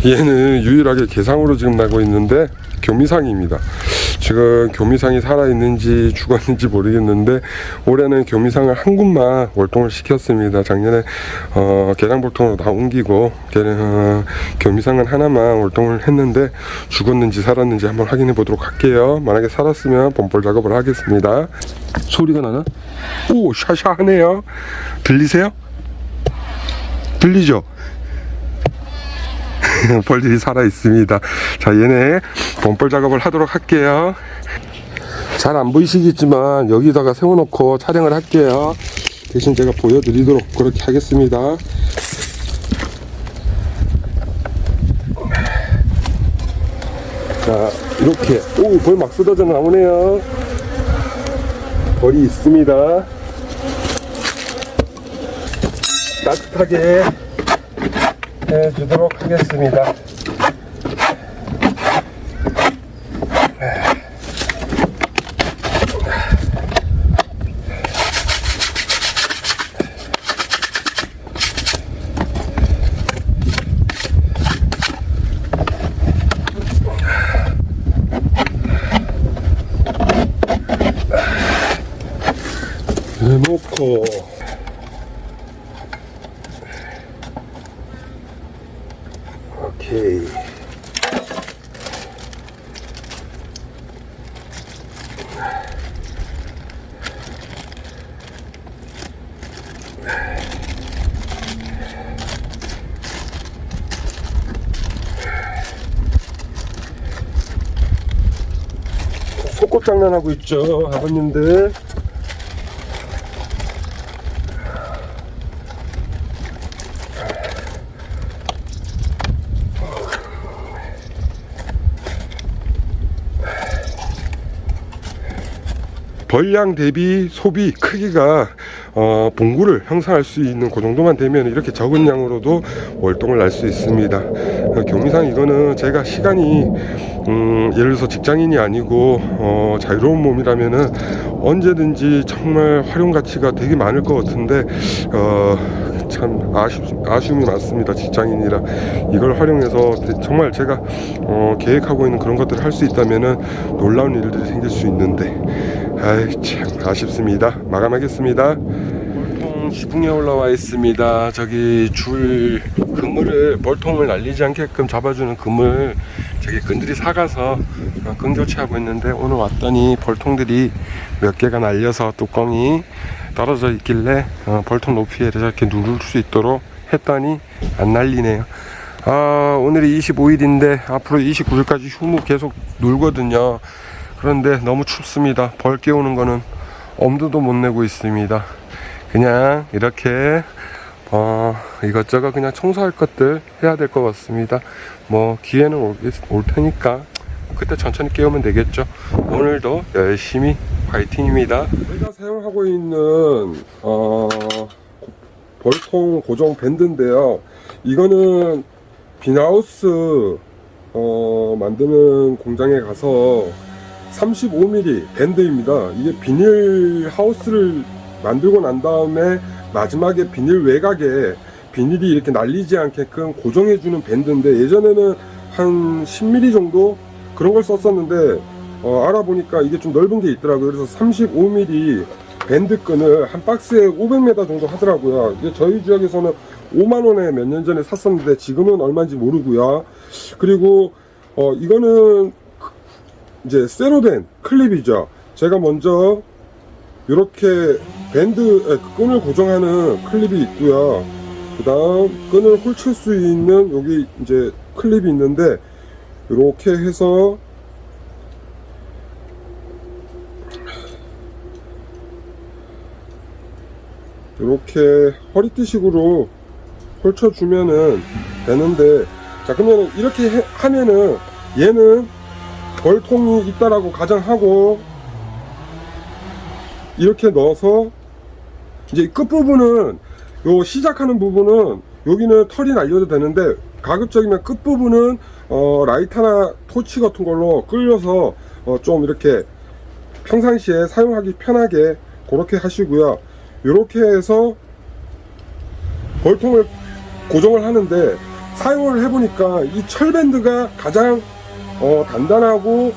얘는 유일하게 개상으로 지금 나고 있는데 교미상입니다. 지금 교미상이 살아있는지 죽었는지 모르겠는데 올해는 교미상을 한 군만 월동을 시켰습니다. 작년에 개량볼통으로 다 옮기고 교미상은 하나만 월동을 했는데 죽었는지 살았는지 한번 확인해 보도록 할게요. 만약에 살았으면 범벌 작업을 하겠습니다. 소리가 나나? 오, 샤샤하네요. 들리세요? 들리죠? 벌들이 살아 있습니다. 자, 얘네 범벌 작업을 하도록 할게요. 잘 안 보이시겠지만 여기다가 세워놓고 촬영을 할게요. 대신 제가 보여드리도록 그렇게 하겠습니다. 자, 이렇게 벌 막 쏟아져 나오네요. 벌이 있습니다. 따뜻하게 해주도록 하겠습니다. 놓고 오케이. 속꽃 장난하고 있죠, 아버님들. 벌량 대비 소비 크기가 봉구를 형성할 수 있는 그 정도만 되면 이렇게 적은 양으로도 월동을 날 수 있습니다. 교미상 이거는 제가 시간이 예를 들어서 직장인이 아니고 자유로운 몸이라면은 언제든지 정말 활용 가치가 되게 많을 것 같은데 참 아쉬움이 많습니다. 직장인이라 이걸 활용해서 정말 제가 계획하고 있는 그런 것들을 할 수 있다면은 놀라운 일들이 생길 수 있는데 아이 참 아쉽습니다. 마감하겠습니다. 벌통 지붕에 올라와 있습니다. 저기 줄 그물을 벌통을 날리지 않게끔 잡아주는 그물 저기 끈들이 사가서 끈 교체하고 있는데 오늘 왔더니 벌통들이 몇 개가 날려서 뚜껑이 떨어져 있길래 벌통 높이에 저렇게 누를 수 있도록 했더니 안 날리네요. 오늘이 25일인데 앞으로 29일까지 휴무 계속 놀거든요. 그런데 너무 춥습니다. 벌 깨우는 거는 엄두도 못 내고 있습니다. 그냥 이렇게 이것저것 그냥 청소할 것들 해야 될 것 같습니다. 뭐 기회는 올 테니까 그때 천천히 깨우면 되겠죠. 오늘도 열심히 화이팅입니다. 제가 사용하고 있는 벌통 고정 밴드인데요. 이거는 빈하우스 만드는 공장에 가서 35mm 밴드입니다. 이게 비닐 하우스를 만들고 난 다음에 마지막에 비닐 외곽에 비닐이 이렇게 날리지 않게끔 고정해주는 밴드인데 예전에는 한 10mm 정도 그런 걸 썼었는데 알아보니까 이게 좀 넓은 게 있더라고요. 그래서 35mm 밴드 끈을 한 박스에 500m 정도 하더라고요. 이게 저희 지역에서는 5만원에 몇 년 전에 샀었는데 지금은 얼마인지 모르고요. 그리고 이거는 이제 세로된 클립이죠. 제가 먼저 이렇게 끈을 고정하는 클립이 있고요. 그 다음 끈을 홀칠 수 있는 여기 이제 클립이 있는데 이렇게 해서 이렇게 허리띠식으로 펼쳐주면은 되는데, 자 그러면 이렇게 하면은 얘는 벌통이 있다라고 가정하고 이렇게 넣어서 이제 끝부분은 요 시작하는 부분은 여기는 털이 날려도 되는데 가급적이면 끝부분은 라이터나 토치 같은 걸로 끌려서 좀 이렇게 평상시에 사용하기 편하게 그렇게 하시고요. 이렇게 해서 벌통을 고정을 하는데 사용을 해보니까 이 철밴드가 가장 단단하고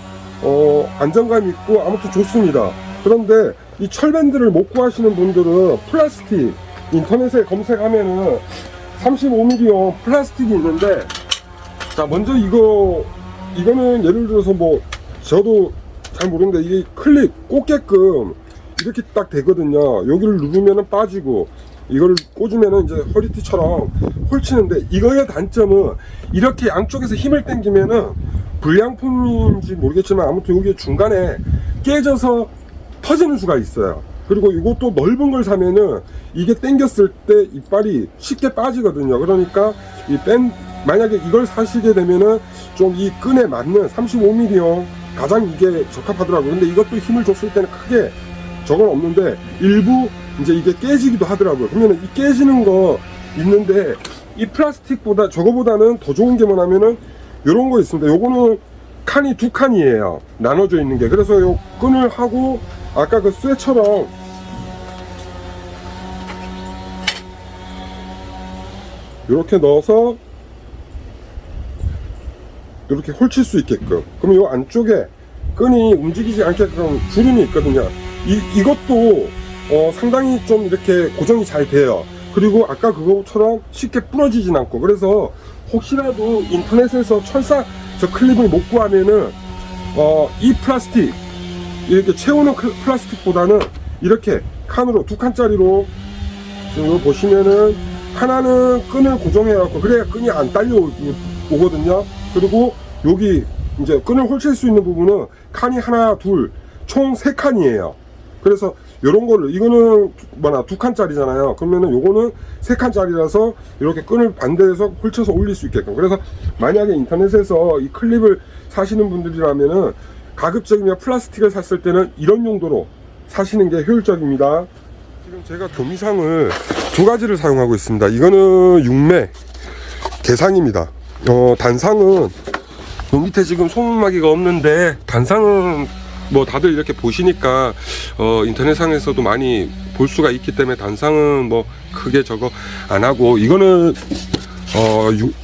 안정감 있고 아무튼 좋습니다. 그런데 이 철밴드를 못 구하시는 분들은 플라스틱, 인터넷에 검색하면은 35mm용 플라스틱이 있는데, 자 먼저 이거는 예를 들어서 뭐 저도 잘 모르는데 이게 클립 꽂게끔 이렇게 딱 되거든요. 여기를 누르면은 빠지고 이걸 꽂으면은 이제 허리띠처럼 홀치는데, 이거의 단점은 이렇게 양쪽에서 힘을 당기면은 불량품인지 모르겠지만 아무튼 여기 중간에 깨져서 터지는 수가 있어요. 그리고 이것도 넓은 걸 사면은 이게 당겼을 때 이빨이 쉽게 빠지거든요. 그러니까 만약에 이걸 사시게 되면은 좀 이 끈에 맞는 35mm용 가장 이게 적합하더라고요. 근데 이것도 힘을 줬을 때는 크게 적은 없는데 일부 이제 이게 깨지기도 하더라고요. 그러면 이 깨지는 거 있는데, 이 플라스틱보다 저거보다는 더 좋은 게 뭐냐면은 요런 거 있습니다. 요거는 칸이 두 칸이에요. 나눠져 있는 게. 그래서 요 끈을 하고 아까 그 쇠처럼 요렇게 넣어서 이렇게 홀칠 수 있게끔. 그럼 요 안쪽에 끈이 움직이지 않게끔 주름이 있거든요. 이것도 상당히 좀 이렇게 고정이 잘 돼요. 그리고 아까 그거처럼 쉽게 부러지진 않고. 그래서 혹시라도 인터넷에서 철사 저 클립을 못 구하면은 이 플라스틱 이렇게 채우는 플라스틱보다는 이렇게 칸으로 두 칸짜리로 지금 보시면은 하나는 끈을 고정해 갖고 그래야 끈이 안 딸려 오거든요. 그리고 여기 이제 끈을 홀칠 수 있는 부분은 칸이 하나 둘 총 3칸이에요. 그래서 요런 거를, 이거는 두 칸짜리잖아요. 그러면은 요거는 3칸짜리라서 이렇게 끈을 반대해서 홀쳐서 올릴 수 있게끔. 그래서 만약에 인터넷에서 이 클립을 사시는 분들이라면은 가급적이면 플라스틱을 샀을 때는 이런 용도로 사시는 게 효율적입니다. 지금 제가 교미상을 두 가지를 사용하고 있습니다. 이거는 육매 개상입니다. 단상은 요 밑에 지금 소음마개가 없는데, 단상은 뭐 다들 이렇게 보시니까 인터넷상에서도 많이 볼 수가 있기 때문에 단상은 뭐 크게 저거 안 하고, 이거는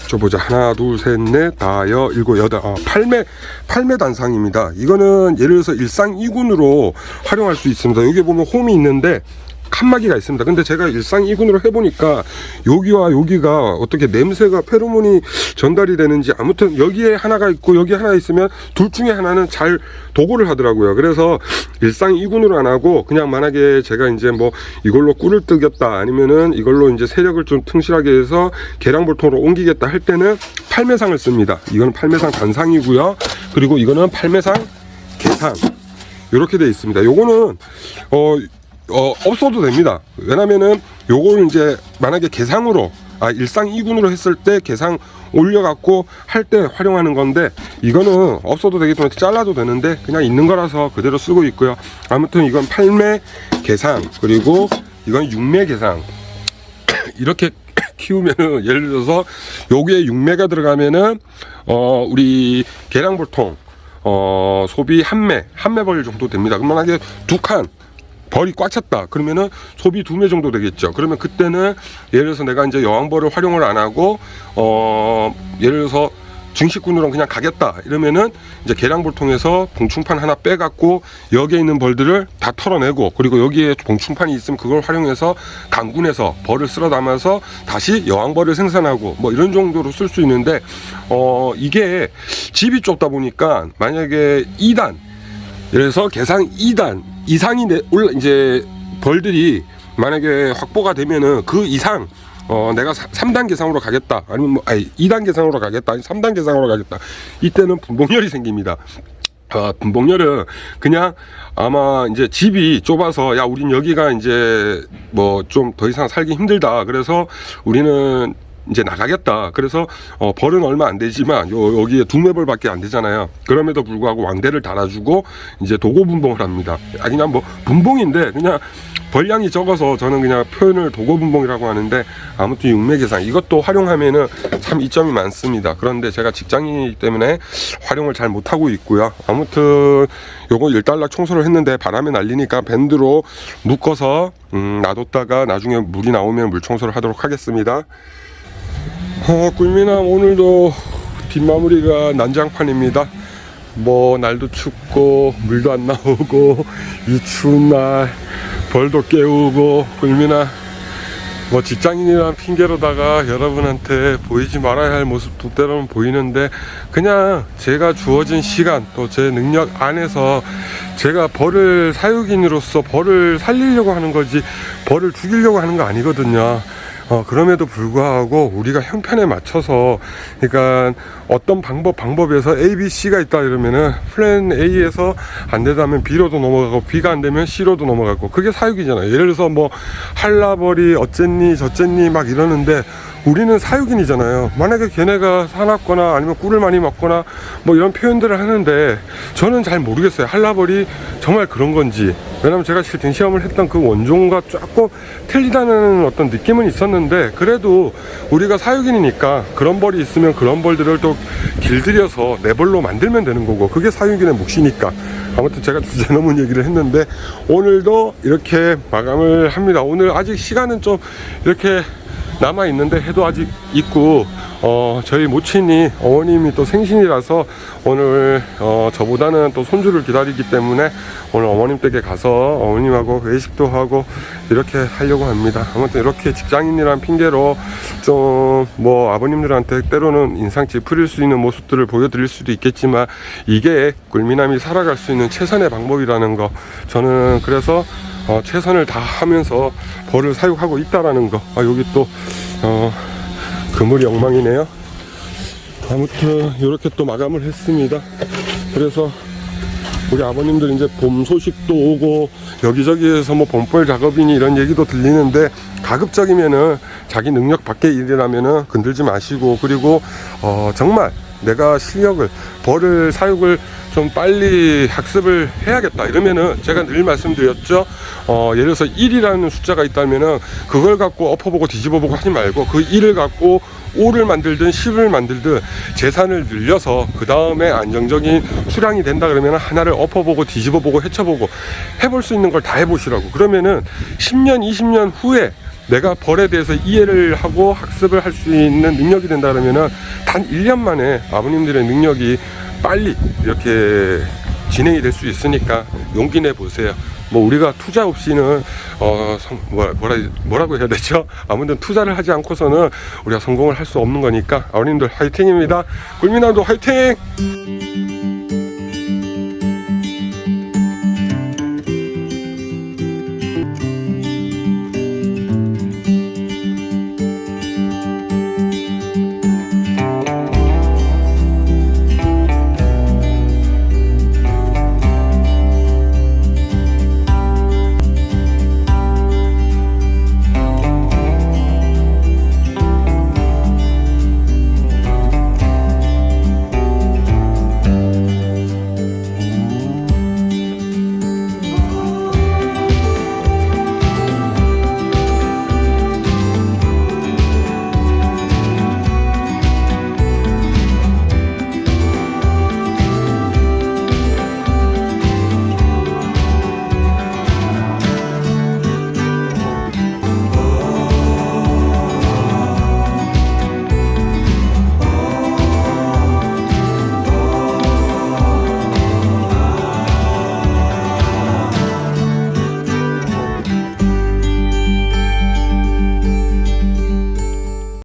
저 보자, 하나 둘 셋 넷 다여 일곱 여덟 8매 단상입니다. 이거는 예를 들어서 일상 2군으로 활용할 수 있습니다. 여기 보면 홈이 있는데 칸막이가 있습니다. 근데 제가 일상 2군으로 해보니까 여기와 여기가 어떻게 냄새가 페로몬이 전달이 되는지, 아무튼 여기에 하나가 있고 여기 하나 있으면 둘 중에 하나는 잘 도구를 하더라고요. 그래서 일상 2군으로 안 하고 그냥 만약에 제가 이제 뭐 이걸로 꿀을 뜨겠다, 아니면은 이걸로 이제 세력을 좀 튼실하게 해서 계량볼통으로 옮기겠다 할 때는 팔매상을 씁니다. 이거는 팔매상 단상이고요. 그리고 이거는 팔매상 개상 이렇게 되어 있습니다. 요거는 없어도 됩니다. 왜냐면은 요거는 이제 만약에 개상으로 일상 2군으로 했을 때 개상 올려갖고 할 때 활용하는 건데, 이거는 없어도 되기 때문에 잘라도 되는데 그냥 있는 거라서 그대로 쓰고 있고요. 아무튼 이건 8매 개상, 그리고 이건 6매 개상. 이렇게 키우면은 예를 들어서 여기에 6매가 들어가면은 우리 계량볼통 소비 한 매 벌 정도 됩니다. 그럼 만약에 두 칸 벌이 꽉 찼다 그러면은 소비 2매 정도 되겠죠. 그러면 그때는 예를 들어서 내가 이제 여왕벌을 활용을 안 하고 예를 들어서 증식군으로 그냥 가겠다 이러면은 이제 계량볼통에서 봉충판 하나 빼갖고 여기에 있는 벌들을 다 털어내고, 그리고 여기에 봉충판이 있으면 그걸 활용해서 강군에서 벌을 쓸어 담아서 다시 여왕벌을 생산하고 뭐 이런 정도로 쓸 수 있는데, 이게 집이 좁다 보니까 만약에 2단, 예를 들어서 계상 2단 이상이 이제 벌들이 만약에 확보가 되면은 그 이상 내가 3단 계상으로 가겠다, 아니면 2단 계상으로 가겠다, 아니면 3단 계상으로 가겠다, 이때는 분봉열이 생깁니다. 분봉열은 그냥 아마 이제 집이 좁아서 야 우린 여기가 이제 뭐 좀 더 이상 살기 힘들다, 그래서 우리는 이제 나가겠다. 그래서 벌은 얼마 안 되지만 여기에 2매벌밖에 안 되잖아요. 그럼에도 불구하고 왕대를 달아주고 이제 도고 분봉을 합니다. 그냥 뭐 분봉인데 그냥 벌량이 적어서 저는 그냥 표현을 도고 분봉이라고 하는데, 아무튼 6매 계상 이것도 활용하면은 참 이점이 많습니다. 그런데 제가 직장인이기 때문에 활용을 잘 못하고 있고요. 아무튼 요거 일단락 청소를 했는데 바람에 날리니까 밴드로 묶어서 놔뒀다가 나중에 물이 나오면 물 청소를 하도록 하겠습니다. 꿀미남 오늘도 뒷마무리가 난장판입니다. 뭐 날도 춥고 물도 안 나오고 이 추운 날 벌도 깨우고 꿀미남 뭐 직장인이라는 핑계로다가 여러분한테 보이지 말아야 할 모습도 때로는 보이는데 그냥 제가 주어진 시간 또 제 능력 안에서 제가 벌을 사육인으로서 벌을 살리려고 하는 거지 벌을 죽이려고 하는 거 아니거든요. 그럼에도 불구하고 우리가 형편에 맞춰서 그러니까 어떤 방법에서 A, B, C가 있다 이러면은 플랜 A에서 안 되다면 B로도 넘어가고 B가 안 되면 C로도 넘어가고 그게 사육이잖아요. 예를 들어서 뭐 한라벌이 어쨌니 저쨌니 막 이러는데 우리는 사육인이잖아요. 만약에 걔네가 사납거나 아니면 꿀을 많이 먹거나 뭐 이런 표현들을 하는데 저는 잘 모르겠어요. 한라벌이 정말 그런 건지. 왜냐면 제가 실증 시험을 했던 그 원종과 조금 틀리다는 어떤 느낌은 있었는데 그래도 우리가 사육인이니까 그런 벌이 있으면 그런 벌들을 또 길들여서 내 벌로 만들면 되는 거고 그게 사육인의 몫이니까. 아무튼 제가 주제 넘은 얘기를 했는데 오늘도 이렇게 마감을 합니다. 오늘 아직 시간은 좀 이렇게 남아 있는데 해도 아직 있고 저희 모친이 어머님이 또 생신이라서 오늘 저보다는 또 손주를 기다리기 때문에 오늘 어머님 댁에 가서 어머님하고 외식도 하고 이렇게 하려고 합니다. 아무튼 이렇게 직장인이란 핑계로 좀 뭐 아버님들한테 때로는 인상 찌푸릴 수 있는 모습들을 보여드릴 수도 있겠지만 이게 꿀미남이 살아갈 수 있는 최선의 방법이라는 거 저는 그래서 최선을 다하면서 벌을 사육하고 있다라는 거. 여기 또 그물이 엉망이네요. 아무튼 이렇게 또 마감을 했습니다. 그래서 우리 아버님들 이제 봄 소식도 오고 여기저기에서 뭐 봄벌 작업이니 이런 얘기도 들리는데 가급적이면은 자기 능력 밖의 일이라면은 건들지 마시고 그리고 정말 내가 실력을 벌을 사육을 좀 빨리 학습을 해야겠다 이러면은 제가 늘 말씀드렸죠. 예를 들어서 1이라는 숫자가 있다면은 그걸 갖고 엎어보고 뒤집어보고 하지 말고 그 1을 갖고 5를 만들든 10을 만들든 재산을 늘려서 그 다음에 안정적인 수량이 된다 그러면 하나를 엎어보고 뒤집어보고 헤쳐보고 해볼 수 있는 걸 다 해보시라고. 그러면은 10년 20년 후에 내가 벌에 대해서 이해를 하고 학습을 할 수 있는 능력이 된다 그러면은 단 1년 만에 아버님들의 능력이 빨리 이렇게 진행이 될 수 있으니까 용기 내 보세요. 뭐 우리가 투자 없이는 뭐라고 해야 되죠? 아무튼 투자를 하지 않고서는 우리가 성공을 할 수 없는 거니까 아버님들 화이팅입니다. 꿀미남도 화이팅!